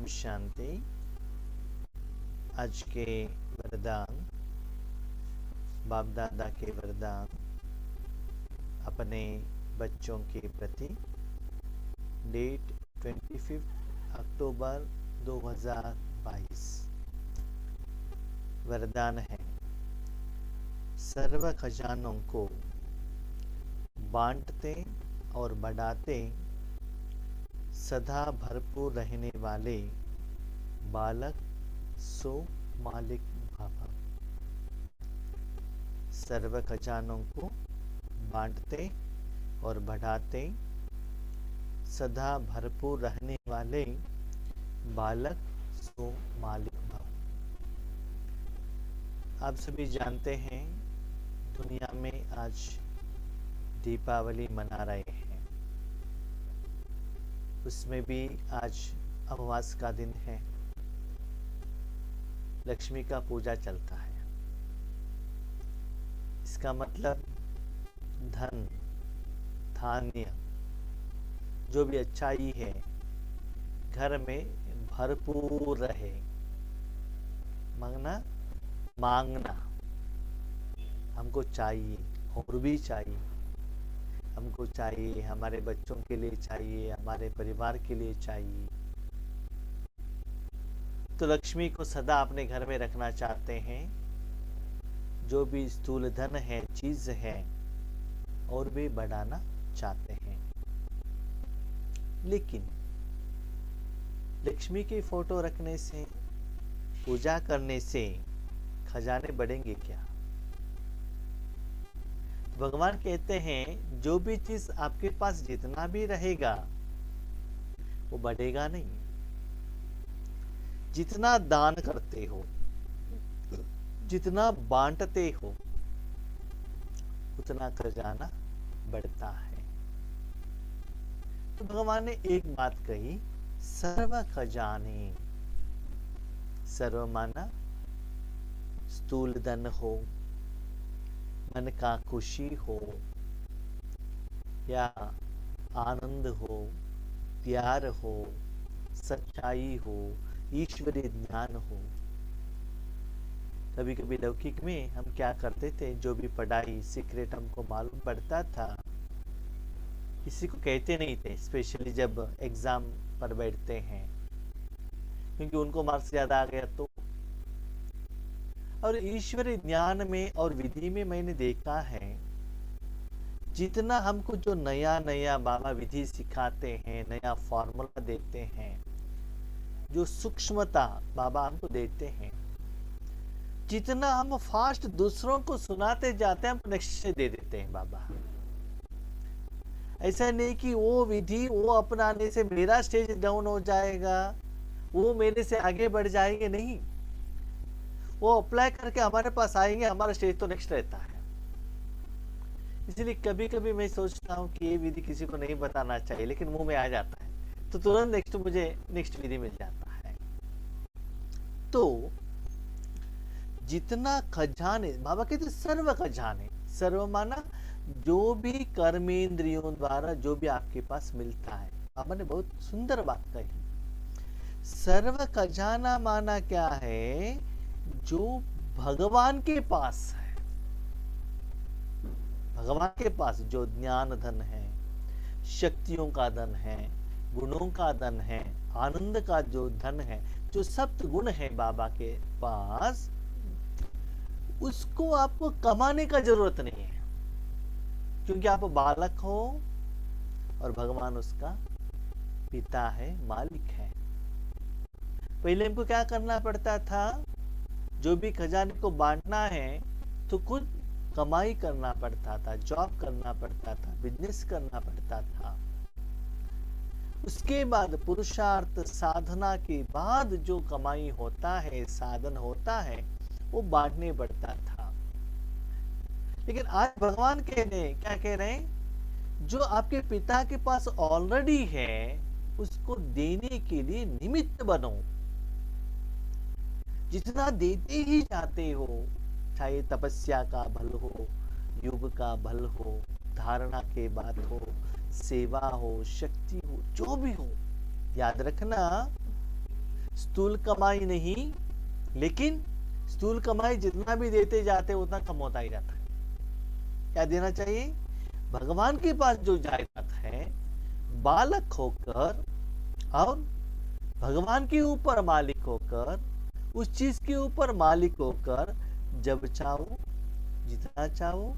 शांति। आज के वरदान, बाप दादा के वरदान अपने बच्चों के प्रति। डेट 25 अक्टूबर 2022। वरदान है, सर्व खजानों को बांटते और बढ़ाते सदा भरपूर रहने वाले बालक सो मालिक बाबा। सर्व खजानों को बांटते और बढ़ाते सदा भरपूर रहने वाले बालक सो मालिक बाबा। आप सभी जानते हैं दुनिया में आज दीपावली मना रहे हैं। उसमें भी आज अमावस का दिन है। लक्ष्मी का पूजा चलता है। इसका मतलब धन, धान्य, जो भी अच्छाई है घर में भरपूर रहे। मांगना हमको चाहिए और भी चाहिए। हमको चाहिए, हमारे बच्चों के लिए चाहिए, हमारे परिवार के लिए चाहिए। तो लक्ष्मी को सदा अपने घर में रखना चाहते हैं। जो भी स्थूल धन है, चीज है, और भी बढ़ाना चाहते हैं। लेकिन लक्ष्मी की फोटो रखने से, पूजा करने से खजाने बढ़ेंगे क्या? भगवान कहते हैं जो भी चीज आपके पास जितना भी रहेगा वो बढ़ेगा नहीं। जितना दान करते हो, जितना बांटते हो, उतना खजाना बढ़ता है। तो भगवान ने एक बात कही, सर्व खजाने। सर्व माना स्थूल धन हो, मन का खुशी हो, या आनंद हो, प्यार हो, सच्चाई हो, ईश्वरीय ज्ञान हो। कभी कभी लौकिक में हम क्या करते थे, जो भी पढ़ाई सीक्रेट हमको मालूम पड़ता था, किसी को कहते नहीं थे, स्पेशली जब एग्जाम पर बैठते हैं, क्योंकि उनको मार्क्स ज्यादा आ गया तो। और ईश्वरीय ज्ञान में और विधि में मैंने देखा है, जितना हमको जो नया नया बाबा विधि सिखाते हैं, नया फॉर्मूला देते हैं, जो सूक्ष्मता बाबा हमको देते हैं, जितना हम फास्ट दूसरों को सुनाते जाते हैं, हम नेक्स्ट से दे देते हैं बाबा। ऐसा नहीं कि वो विधि वो अपनाने से मेरा स्टेज डाउन हो जाएगा, वो मेरे से आगे बढ़ जाएंगे, नहीं। वो अप्लाई करके हमारे पास आएंगे, हमारा स्टेज तो नेक्स्ट रहता है। इसलिए कभी कभी मैं सोचता हूँ कि ये विधि किसी को नहीं बताना चाहिए, लेकिन मुंह में आ जाता है तो तुरंत मुझे नेक्स्ट विधि मिल जाता है। तो जितना खजाने, बाबा कहते सर्व खजाने। सर्व माना जो भी कर्मेंद्रियों द्वारा जो भी आपके पास मिलता है। बाबा ने बहुत सुंदर बात कही। सर्व खजाना माना क्या है? जो भगवान के पास है। भगवान के पास जो ज्ञान धन है, शक्तियों का धन है, गुणों का धन है, आनंद का जो धन है, जो सप्त गुण है बाबा के पास, उसको आपको कमाने का जरूरत नहीं है, क्योंकि आप बालक हो और भगवान उसका पिता है, मालिक है। पहले हमको क्या करना पड़ता था? जो भी खजाने को बांटना है तो खुद कमाई करना पड़ता था, जॉब करना पड़ता था, बिजनेस करना पड़ता था। उसके बाद पुरुषार्थ साधना के बाद जो कमाई होता है, साधन होता है, वो बांटने पड़ता था। लेकिन आज भगवान कह रहे हैं, क्या कह रहे हैं? जो आपके पिता के पास ऑलरेडी है, उसको देने के लिए निमित्त बनो। जितना देते ही जाते हो, चाहे तपस्या का बल हो, युग का बल हो, धारणा के बात हो, सेवा हो, शक्ति हो, जो भी हो, याद रखना स्थूल कमाई नहीं, लेकिन स्थूल कमाई जितना भी देते जाते उतना कम होता ही जाता है। क्या देना चाहिए? भगवान के पास जो जायदाद है, बालक होकर और भगवान के ऊपर मालिक होकर, उस चीज के ऊपर मालिक होकर, जब चाहो जितना चाहो,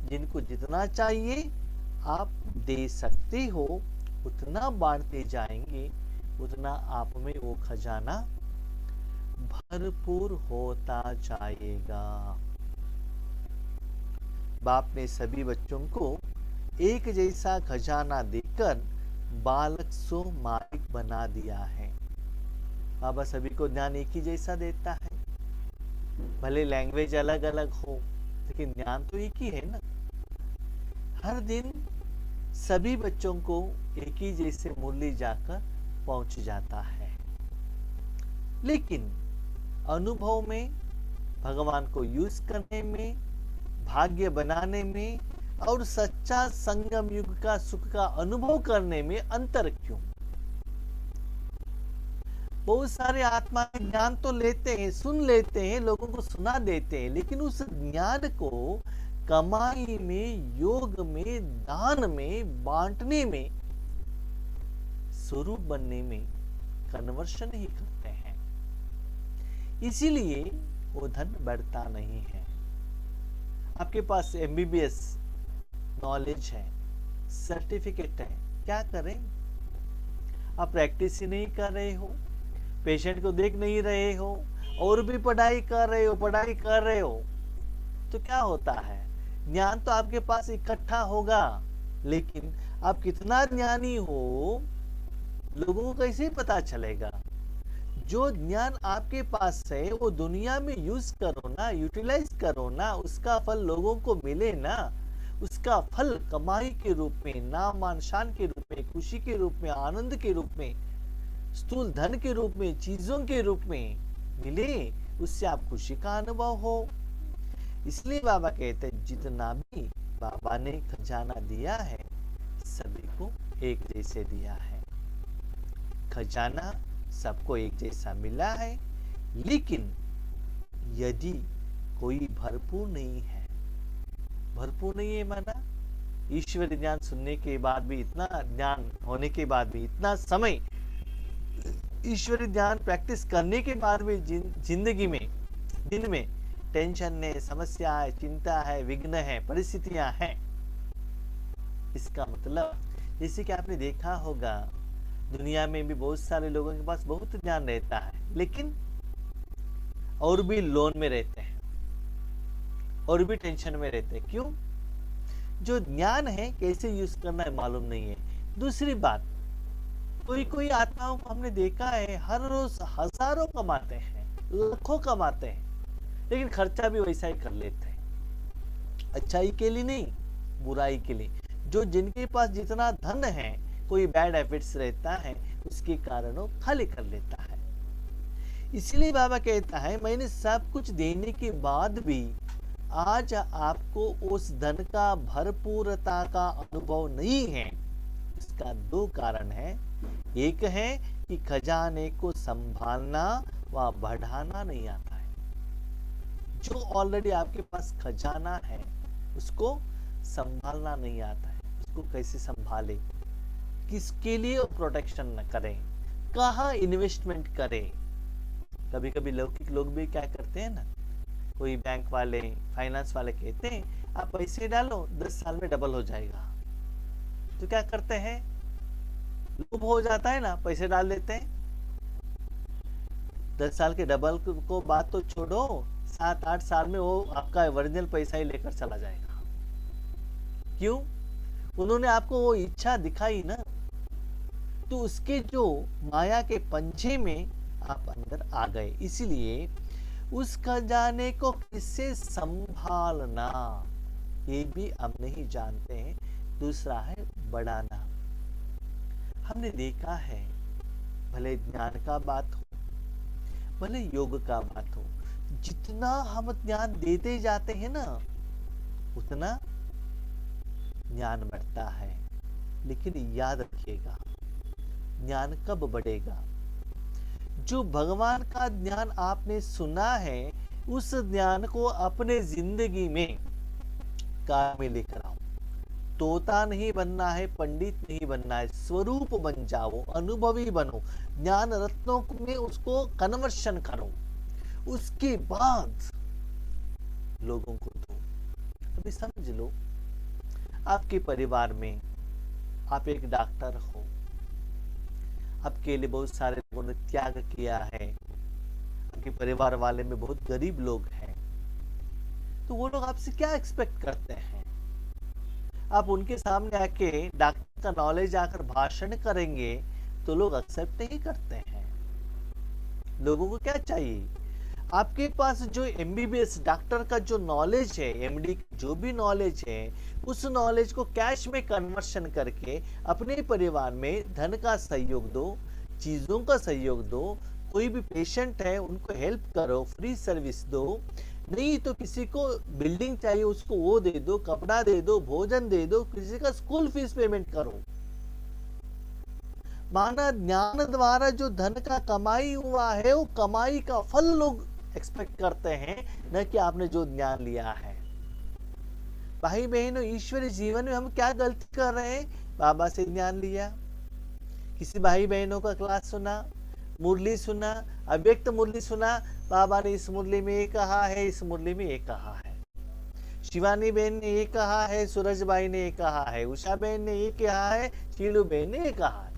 जिनको जितना चाहिए आप दे सकते हो, उतना बांटते जाएंगे, उतना आप में वो खजाना भरपूर होता जाएगा। बाप ने सभी बच्चों को एक जैसा खजाना देकर बालक सो मालिक बना दिया है। बाबा सभी को ज्ञान एक ही जैसा देता है, भले लैंग्वेज अलग अलग हो, लेकिन ज्ञान तो एक ही है ना। हर दिन सभी बच्चों को एक ही जैसे मुरली जाकर पहुंच जाता है, लेकिन अनुभव में, भगवान को यूज करने में, भाग्य बनाने में और सच्चा संगम युग का सुख का अनुभव करने में अंतर क्यों? बहुत सारे आत्मा ज्ञान तो लेते हैं, सुन लेते हैं, लोगों को सुना देते हैं, लेकिन उस ज्ञान को कमाई में, योग में, दान में, बांटने में, स्वरूप बनने में कन्वर्शन ही करते हैं। इसीलिए वो धन बढ़ता नहीं है। आपके पास MBBS नॉलेज है, सर्टिफिकेट है, क्या करें? आप प्रैक्टिस ही नहीं कर रहे हो, पेशेंट को देख नहीं रहे हो, और भी पढ़ाई कर रहे हो, तो क्या होता है? ज्ञान तो आपके पास इकट्ठा होगा, लेकिन आप कितना ज्ञानी हो लोगों को कैसे पता चलेगा? जो ज्ञान आपके पास है वो दुनिया में यूज करो ना, यूटिलाइज करो ना, उसका फल लोगों को मिले ना। उसका फल कमाई के रूप में, नाम मान शान के रूप में, खुशी के रूप में, आनंद के रूप में, स्थूल धन के रूप में, चीजों के रूप में मिले, उससे आप खुशी का अनुभव हो। इसलिए बाबा कहते हैं जितना भी बाबा ने खजाना दिया है सभी को एक जैसे दिया है। खजाना सबको एक जैसा मिला है, लेकिन यदि कोई भरपूर नहीं है, भरपूर नहीं है माना ईश्वरी ज्ञान सुनने के बाद भी, इतना ज्ञान होने के बाद भी, इतना समय ईश्वरी ज्ञान प्रैक्टिस करने के बाद भी जिंदगी में, दिन में टेंशन है, समस्या है, चिंता है, विघ्न है, परिस्थितियां हैं। इसका मतलब जैसे कि आपने देखा होगा दुनिया में भी बहुत सारे लोगों के पास बहुत ज्ञान रहता है, लेकिन और भी लोन में रहते हैं, और भी टेंशन में रहते हैं। क्यों? जो ज्ञान है कैसे यूज करना है मालूम नहीं है। दूसरी बात, कोई आत्माओं को हमने देखा है हर रोज हजारों कमाते हैं, लाखों कमाते हैं, लेकिन खर्चा भी वैसा ही कर लेते हैं। अच्छाई के लिए नहीं, बुराई के लिए। जो जिनके पास जितना धन है, कोई बैड हैबिट्स रहता है, उसके कारण वो खाली कर लेता है। इसलिए बाबा कहता है मैंने सब कुछ देने के बाद भी आज आपको उस धन का भरपूरता का अनुभव नहीं है। इसका दो कारण है। एक है कि खजाने को संभालना व बढ़ाना नहीं आता है। जो ऑलरेडी आपके पास खजाना है उसको संभालना नहीं आता है। उसको कैसे संभाले, किसके लिए प्रोटेक्शन न करें, कहाँ इन्वेस्टमेंट करें। कभी कभी लौकिक लोग भी क्या करते हैं ना, कोई बैंक वाले, फाइनेंस वाले कहते हैं आप पैसे डालो 10 साल में डबल हो जाएगा, तो क्या करते हैं, लोभ हो जाता है ना, पैसे डाल देते हैं। 10 साल के डबल को बात तो छोड़ो, 7-8 साल में वो आपका ओरिजिनल पैसा ही लेकर चला जाएगा। क्यों? उन्होंने आपको वो इच्छा दिखाई ना, तो उसके जो माया के पंजे में आप अंदर आ गए। इसलिए उस खजाने को किससे संभालना ये भी हम नहीं जानते हैं। दूसरा है बढ़ाना। हमने देखा है, भले ज्ञान का बात हो, भले योग का बात हो, जितना हम ज्ञान देते जाते हैं ना उतना ज्ञान बढ़ता है। लेकिन याद रखिएगा, ज्ञान कब बढ़ेगा? जो भगवान का ज्ञान आपने सुना है उस ज्ञान को अपने जिंदगी में काम में लेकर आओ। तोता नहीं बनना है, पंडित नहीं बनना है, स्वरूप बन जाओ, अनुभवी बनो, ज्ञान रत्नों में उसको कन्वर्शन करो, उसके बाद लोगों को दो। अभी समझ लो, आपके परिवार में आप एक डॉक्टर हो, आपके लिए बहुत सारे लोगों ने त्याग किया है, आपके परिवार वाले में बहुत गरीब लोग हैं, तो वो लोग आपसे क्या एक्सपेक्ट करते हैं? आप उनके सामने आके डॉक्टर का नॉलेज आकर भाषण करेंगे तो लोग एक्सेप्ट नहीं करते हैं। लोगों को क्या चाहिए? आपके पास जो एमबीबीएस डॉक्टर का जो नॉलेज है, एमडी जो भी नॉलेज है, उस नॉलेज को कैश में कन्वर्शन करके अपने परिवार में धन का सहयोग दो, चीजों का सहयोग दो, कोई भी पेशेंट है उनको हेल्प करो, फ्री सर्विस दो। नहीं तो किसी को बिल्डिंग चाहिए उसको वो दे दो, कपड़ा दे दो, भोजन दे दो, किसी का स्कूल फीस पेमेंट करो। माना ज्ञान द्वारा जो धन का कमाई हुआ है वो कमाई का फल लोग एक्सपेक्ट करते हैं, न कि आपने जो ज्ञान लिया है। भाई बहनों, ईश्वरीय जीवन में हम क्या गलती कर रहे हैं? बाबा से ज्ञान लिया, किसी भाई बहनों का क्लास सुना, मुरली सुना, अव्यक्त मुरली सुना, बाबा ने इस मुरली में ये कहा है, इस मुरली में ये कहा है, शिवानी बहन ने ये कहा है, सूरज भाई ने ये कहा है, उषा बहन ने ये कहा है, शीलू बहन ने ये कहा है।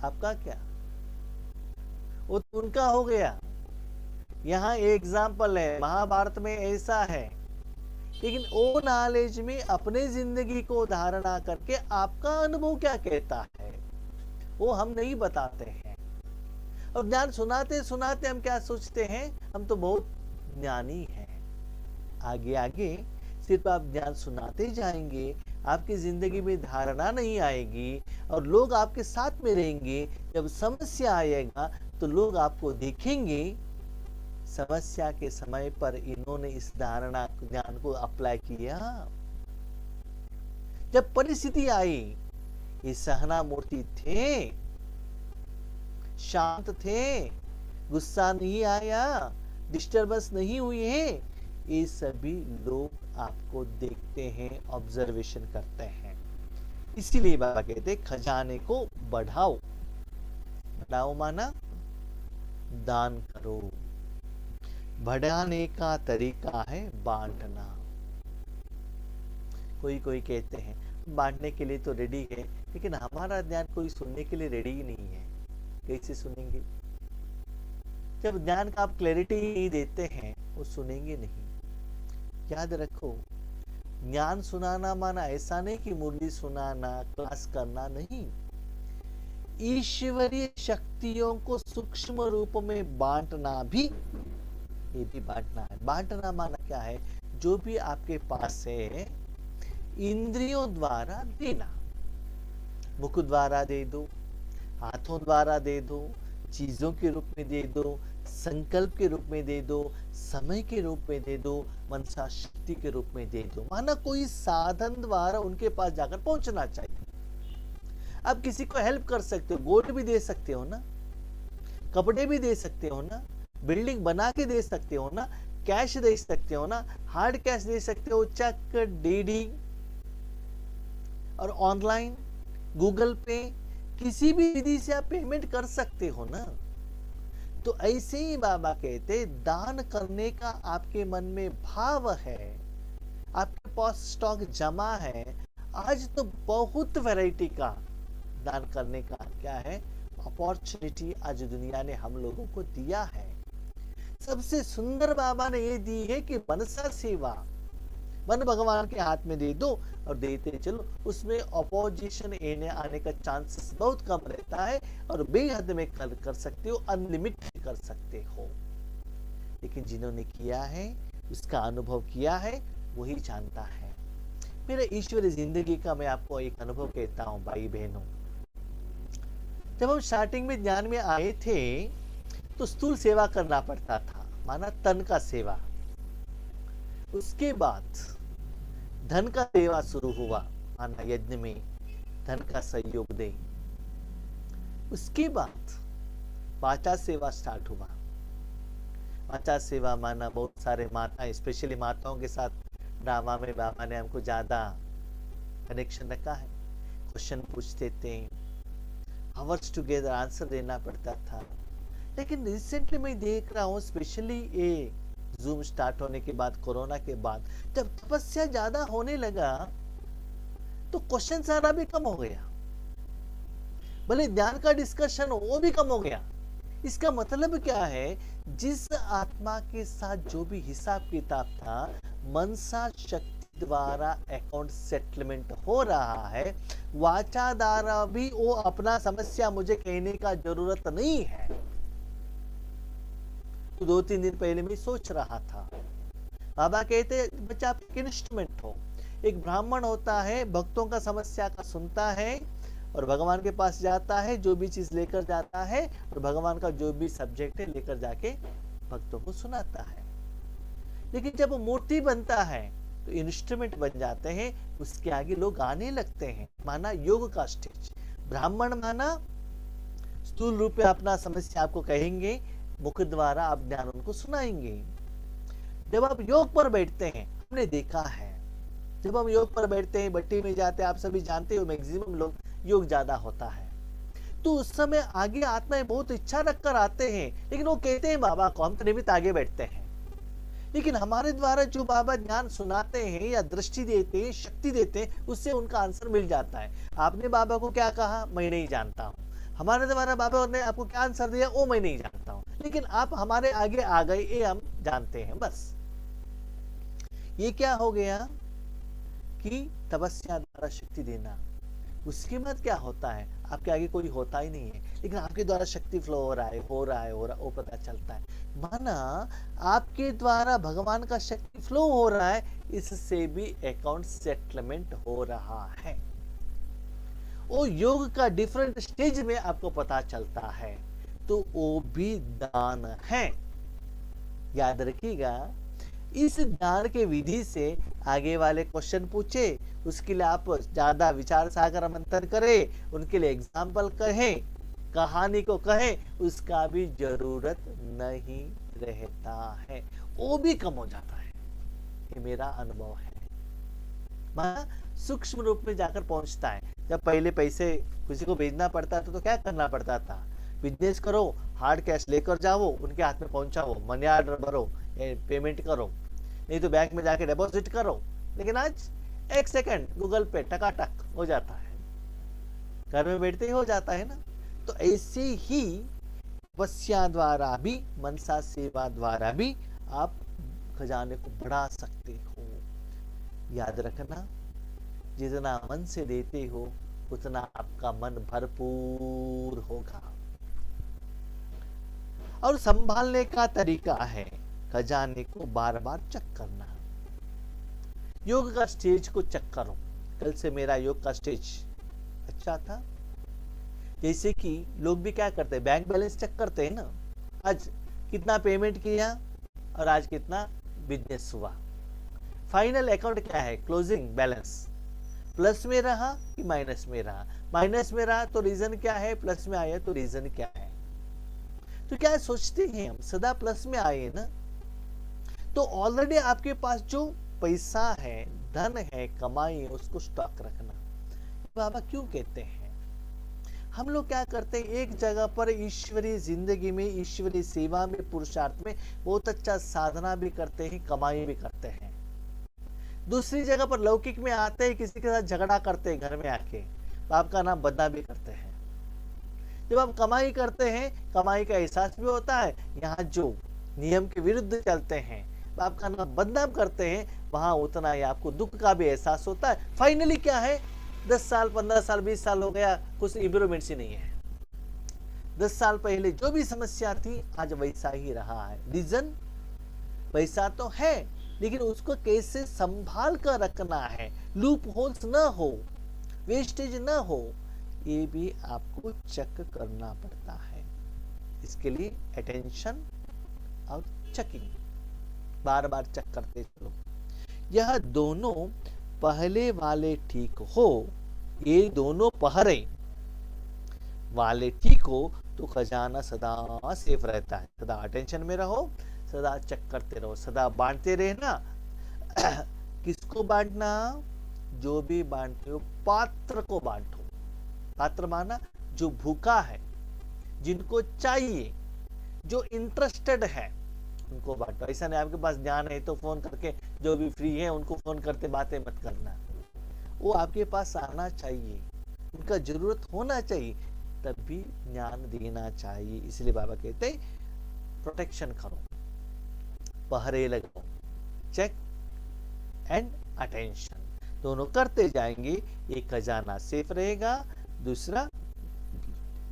आपका क्या? वो तो उनका हो गया। यहाँ एग्जाम्पल है, महाभारत में ऐसा है, लेकिन वो नॉलेज में अपने जिंदगी को धारणा करके आपका अनुभव क्या कहता है वो हम नहीं बताते हैं। और ज्ञान सुनाते सुनाते हम क्या सोचते हैं? हम तो बहुत ज्ञानी हैं। आगे आगे सिर्फ आप ज्ञान सुनाते जाएंगे, आपकी जिंदगी में धारणा नहीं आएगी और लोग आपके साथ में रहेंगे। जब समस्या आएगा तो लोग आपको देखेंगे, समस्या के समय पर इन्होंने इस धारणा ज्ञान को अप्लाई किया। जब परिस्थिति आई, ये सहना मूर्ति थे, शांत थे, गुस्सा नहीं आया, डिस्टर्बेंस नहीं हुई है। ये सभी लोग आपको देखते हैं, ऑब्जर्वेशन करते हैं। इसीलिए बाबा कहते हैं खजाने को बढ़ाओ। बढ़ाओ माना दान करो। बढ़ाने का तरीका है बांटना। कोई कोई कहते हैं बांटने के लिए तो रेडी है, लेकिन हमारा ज्ञान कोई सुनने के लिए रेडी ही नहीं है। कैसे सुनेंगे? जब ज्ञान का आप क्लैरिटी ही नहीं देते हैं, वो सुनेंगे नहीं। याद रखो, ज्ञान सुनाना माना ऐसा नहीं कि मुरली सुनाना, क्लास करना नहीं। ईश्वरीय शक्तियों को सूक्ष्म रूप में बांटना भी, ये भी बांटना है। बांटना माना क्या है? जो भी आपके पास है इंद्रियों द्वारा देना। मुख द्वारा दे दो, हाथों द्वारा दे दो, चीजों के रूप में दे दो, संकल्प के रूप में दे दो, समय के रूप में दे दो, मनसा शक्ति के रूप में दे दो। माना कोई साधन द्वारा उनके पास जाकर पहुंचना चाहिए। आप किसी को हेल्प कर सकते हो, गोल्ड भी दे सकते हो ना, कपड़े भी दे सकते हो ना, बिल्डिंग बना के दे सकते हो ना, कैश दे सकते हो ना, हार्ड कैश दे सकते हो, चेक, डीडी और ऑनलाइन, गूगल पे, किसी भी विधि से आप पेमेंट कर सकते हो ना। तो ऐसे ही बाबा कहते दान करने का आपके मन में भाव है, आपके पास स्टॉक जमा है। आज तो बहुत वैरायटी का दान करने का क्या है अपॉर्चुनिटी आज दुनिया ने हम लोगों को दिया है। सबसे सुंदर बाबा ने ये दी है कि मनसा सेवा, मन भगवान के हाथ में दे दो और देते चलो। उसमें अपोजिशन आने का चांसेस बहुत कम रहता है और बेहद में कर सकते हो, अनलिमिटेड कर सकते हो। लेकिन जिन्होंने किया है, उसका अनुभव किया है, वही जानता है। मेरे ईश्वरीय जिंदगी का मैं आपको एक अनुभव कहता हूँ भाई बहनों। जब हम स्टार्टिंग में ज्ञान में आए थे तो स्थूल सेवा करना पड़ता था, माना तन का सेवा। उसके बाद धन का सेवा शुरू हुआ, माना यज्ञ में धन का सहयोग दे। उसके बाद वाचा सेवा स्टार्ट हुआ। वाचा सेवा माना बहुत सारे माताएं, स्पेशली माताओं के साथ ड्रामा में बाबा ने हमको ज्यादा कनेक्शन रखा है। क्वेश्चन पूछते थे, आवर्स टुगेदर आंसर देना पड़ता था। लेकिन रिसेंटली मैं देख रहा हूँ, स्पेशली ये जूम स्टार्ट होने के बाद, कोरोना के बाद, जब तपस्या ज्यादा होने लगा तो क्वेश्चन सारा भी कम हो गया, भले ध्यान का डिस्कशन वो भी कम हो गया। इसका मतलब क्या है, जिस आत्मा के साथ जो भी हिसाब किताब था, मनसा शक्ति द्वारा अकाउंट सेटलमेंट हो रहा है। वाचा द्वारा भी वो अपना समस्या मुझे कहने का जरूरत नहीं है। तो 2-3 दिन पहले मैं सोच रहा था, बाबा कहते बच्चा आप एक इंस्ट्रूमेंट हो। एक ब्राह्मण होता है, भक्तों का समस्या का सुनता है और भगवान के पास जाता है, जो भी चीज लेकर जाता है और भगवान का जो भी सब्जेक्ट है लेकर जाके भक्तों को सुनाता है। लेकिन जब मूर्ति बनता है तो इंस्ट्रूमेंट बन जाते हैं, उसके आगे लोग आने लगते हैं। माना योग का स्टेज, ब्राह्मण माना स्थूल रूप में अपना समस्या आपको कहेंगे, मुख द्वारा आप ज्ञान उनको सुनाएंगे। जब आप योग पर बैठते हैं, हमने देखा है जब हम योग पर बैठते हैं, भट्टी में जाते हैं, आप सभी जानते हो मैक्सिमम लोग योग ज्यादा होता है, तो उस समय आगे आत्माएं बहुत इच्छा रखकर आते हैं, लेकिन वो कहते हैं बाबा को, हम तो निमित्त आगे बैठते हैं। लेकिन हमारे द्वारा जो बाबा ज्ञान सुनाते हैं या दृष्टि देते हैं, शक्ति देते हैं, उससे उनका आंसर मिल जाता है। आपने बाबा को क्या कहा, मैं नहीं जानता हूँ। हमारे द्वारा बाबा ने आपको क्या आंसर दिया, वो मैं नहीं जानता हूँ, लेकिन आप हमारे आगे आ गए, ये हम जानते हैं। बस ये क्या हो गया कि तपस्या द्वारा शक्ति देना। उसके बाद क्या होता है, आपके आगे कोई होता ही नहीं है, लेकिन आपके द्वारा शक्ति फ्लो हो रहा है वो पता चलता है। माना आपके द्वारा भगवान का शक्ति फ्लो हो रहा है, इससे भी अकाउंट सेटलमेंट हो रहा है। वो योग का डिफरेंट स्टेज में आपको पता चलता है, तो वो भी दान है। याद रखिएगा, इस दान के विधि से आगे वाले क्वेश्चन पूछे, उसके लिए आप ज्यादा विचार सागर मंथन करें, उनके लिए एग्जाम्पल कहें, कहानी को कहें, उसका भी जरूरत नहीं रहता है, वो भी कम हो जाता है। ये मेरा अनुभव है। सूक्ष्म रूप में जाकर पहुंचता है। जब पहले पैसे किसी को भेजना पड़ता था तो क्या करना पड़ता था, बिजनेस करो, हार्ड कैश लेकर जाओ, उनके हाथ में पहुंचाओ, मनी ऑर्डर भरो, पेमेंट करो, नहीं तो बैंक में जाके डिपॉजिट करो। लेकिन आज 1 सेकंड गूगल पे टकाटक हो जाता है, घर में बैठते ही हो जाता है ना। तो ऐसे ही तपस्या द्वारा भी, मनसा सेवा द्वारा भी आप खजाने को बढ़ा सकते हो। याद रखना, जितना मन से देते हो उतना आपका मन भरपूर होगा। और संभालने का तरीका है खजाने को बार बार चेक करना। योग का स्टेज को चेक करो। कल से मेरा योग का स्टेज अच्छा था। जैसे कि लोग भी क्या करते हैं, बैंक बैलेंस चेक करते हैं ना, आज कितना पेमेंट किया और आज कितना बिजनेस हुआ। फाइनल अकाउंट क्या है, क्लोजिंग बैलेंस, प्लस में रहा कि माइनस में रहा। माइनस में रहा तो रीजन क्या है, प्लस में आया तो रीजन क्या है। तो क्या सोचते हैं हम, सदा प्लस में आए ना, तो ऑलरेडी आपके पास जो पैसा है, धन है, कमाई है, उसको स्टॉक रखना। बाबा क्यों कहते हैं, हम लोग क्या करते हैं, एक जगह पर ईश्वरीय जिंदगी में, ईश्वरीय सेवा में, पुरुषार्थ में बहुत अच्छा साधना भी करते हैं, कमाई भी करते हैं। दूसरी जगह पर लौकिक में आते हैं, किसी के साथ झगड़ा करते हैं, घर में आके बाप का नाम बदनाम भी करते हैं। जब आप कमाई करते हैं, कमाई का एहसास भी होता है, यहाँ जो नियम के विरुद्ध चलते हैं, बाप का नाम बदनाम करते हैं, वहां उतना ही आपको दुख का भी एहसास होता है। फाइनली क्या है, 10 साल 15 साल 20 साल हो गया, कुछ इम्प्रूवमेंट ही नहीं है। 10 साल पहले जो भी समस्या थी आज वैसा ही रहा है। रीजन, पैसा तो है, लेकिन उसको कैसे संभाल कर रखना है, लूप होल्स ना हो, वेस्टेज ना हो, ये भी आपको चेक करना पड़ता है। इसके लिए अटेंशन और चेकिंग, बार बार चेक करते चलो। यह दोनों पहले वाले ठीक हो, ये दोनों पहरे वाले ठीक हो तो खजाना सदा सेफ रहता है। सदा अटेंशन में रहो, सदा चेक करते रहो, सदा बांटते रहना। किसको बांटना? जो भी बांटते हो पात्र को बांटो। पात्र माना जो भूखा है, जिनको चाहिए, जो इंटरेस्टेड है, उनको बांटो। ऐसा नहीं आपके पास ज्ञान है तो फोन करके जो भी फ्री है उनको फोन करते बातें मत करना। वो आपके पास आना चाहिए, उनका जरूरत होना चाहिए, तब भी ज्ञान देना चाहिए। इसलिए बाबा कहते प्रोटेक्शन करो, पहरे लगाओ, चेक एंड अटेंशन दोनों करते जाएंगे। एक खजाना सेफ रहेगा, दूसरा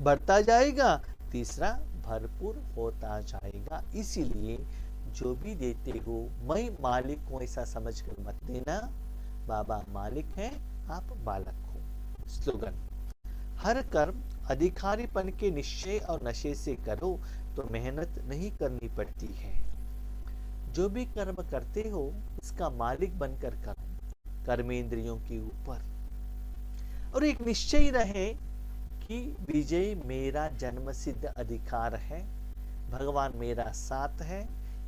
बढ़ता जाएगा, तीसरा भरपूर होता जाएगा। इसीलिए जो भी देते हो मैं मालिक हूं ऐसा समझकर मत देना। बाबा मालिक है, आप बालक हो। स्लोगन: हर कर्म अधिकारीपन के निश्चय और नशे से करो तो मेहनत नहीं करनी पड़ती है। जो भी कर्म करते हो उसका मालिक बनकर करो, कर्मेंद्रियों के ऊपर। और एक निश्चय रहे कि विजय मेरा जन्म सिद्ध अधिकार है, भगवान मेरा साथ है,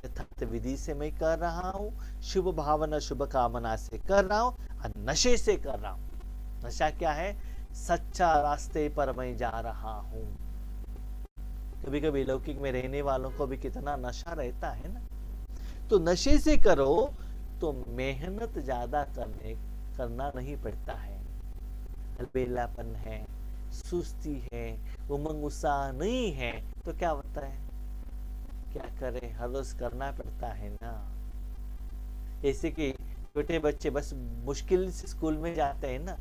यथार्थ विधि से मैं कर रहा हूं, शुभ भावना शुभ कामना से कर रहा हूं, और नशे से कर रहा हूं। नशा क्या है? सच्चा रास्ते पर मैं जा रहा हूं। कभी कभी लौकिक में रहने वालों को भी कितना नशा रहता है ना। तो नशे से करो तो मेहनत ज्यादा करना नहीं पड़ता है। अलबेलापन है, सुस्ती है, उमंग उत्साह नहीं है तो क्या होता है? क्या करें, हर रोज करना पड़ता है ना। जैसे कि छोटे बच्चे बस मुश्किल से स्कूल में जाते हैं ना।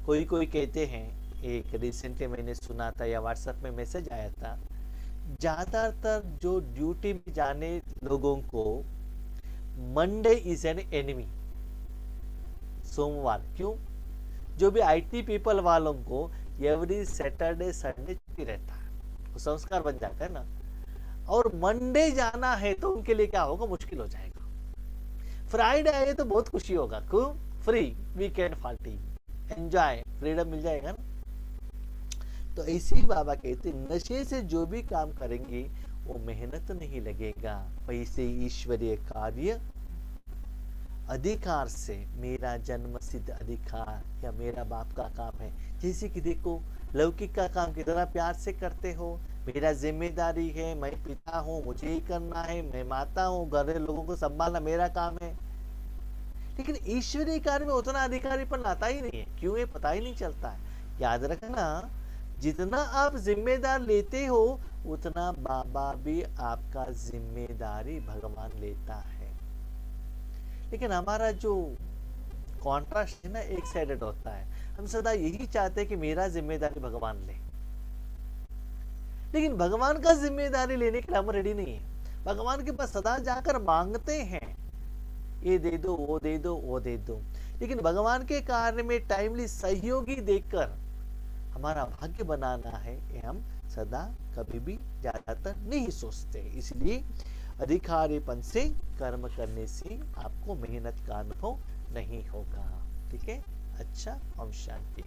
कोई कोई कहते हैं, एक रिसेंटली मैंने सुना था या व्हाट्सएप में मैसेज आया था, ज्यादातर जो ड्यूटी में जाने लोगों को मंडे इज एन एनिमी। सोमवार क्यों? जो भी आईटी पीपल वालों को एवरी सैटरडे संडे छुट्टी रहता है, वो संस्कार बन जाता है ना। और मंडे जाना है तो उनके लिए क्या होगा? मुश्किल हो जाएगा। फ्राइडे आए तो बहुत खुशी होगा, क्यों? Free weekend party, enjoy, freedom मिल जाएगा ना। तो ऐसे ही बाबा कहते नशे से जो भी काम करेंगे वो मेहनत नहीं लगेगा। वैसे ईश्वरीय कार्य अधिकार से, मेरा जन्म सिद्ध अधिकार या मेरा बाप का काम है। जैसे कि देखो लौकिक का काम कितना प्यार से करते हो, मेरा जिम्मेदारी है, मैं पिता हूँ, मुझे ही करना है, मैं माता हूँ, घर के लोगों को संभालना मेरा काम है। लेकिन ईश्वरीय कार्य में उतना अधिकारीपन आता ही नहीं है। क्यों? ये पता ही नहीं चलता है। याद रखना, जितना आप जिम्मेदार लेते हो उतना बाबा भी आपका जिम्मेदारी भगवान लेता है। लेकिन हमारा जो कॉन्ट्रास्ट है ना, एक साइडेड होता है। हम सदा यही चाहते हैं कि मेरा जिम्मेदारी भगवान ले, लेकिन भगवान का जिम्मेदारी लेने के लिए हम रेडी नहीं है। भगवान के पास सदा जाकर मांगते हैं, ये दे दो, वो दे दो, वो दे दो। लेकिन भगवान के कार्य में टाइमली सहयोगी देकर हमारा भाग्य बनाना है, ये हम सदा कभी भी ज्यादातर नहीं सोचते। इसलिए अधिकारीपन से कर्म करने से आपको मेहनत का अनुभव नहीं होगा। ठीक है? अच्छा, ओम शांति।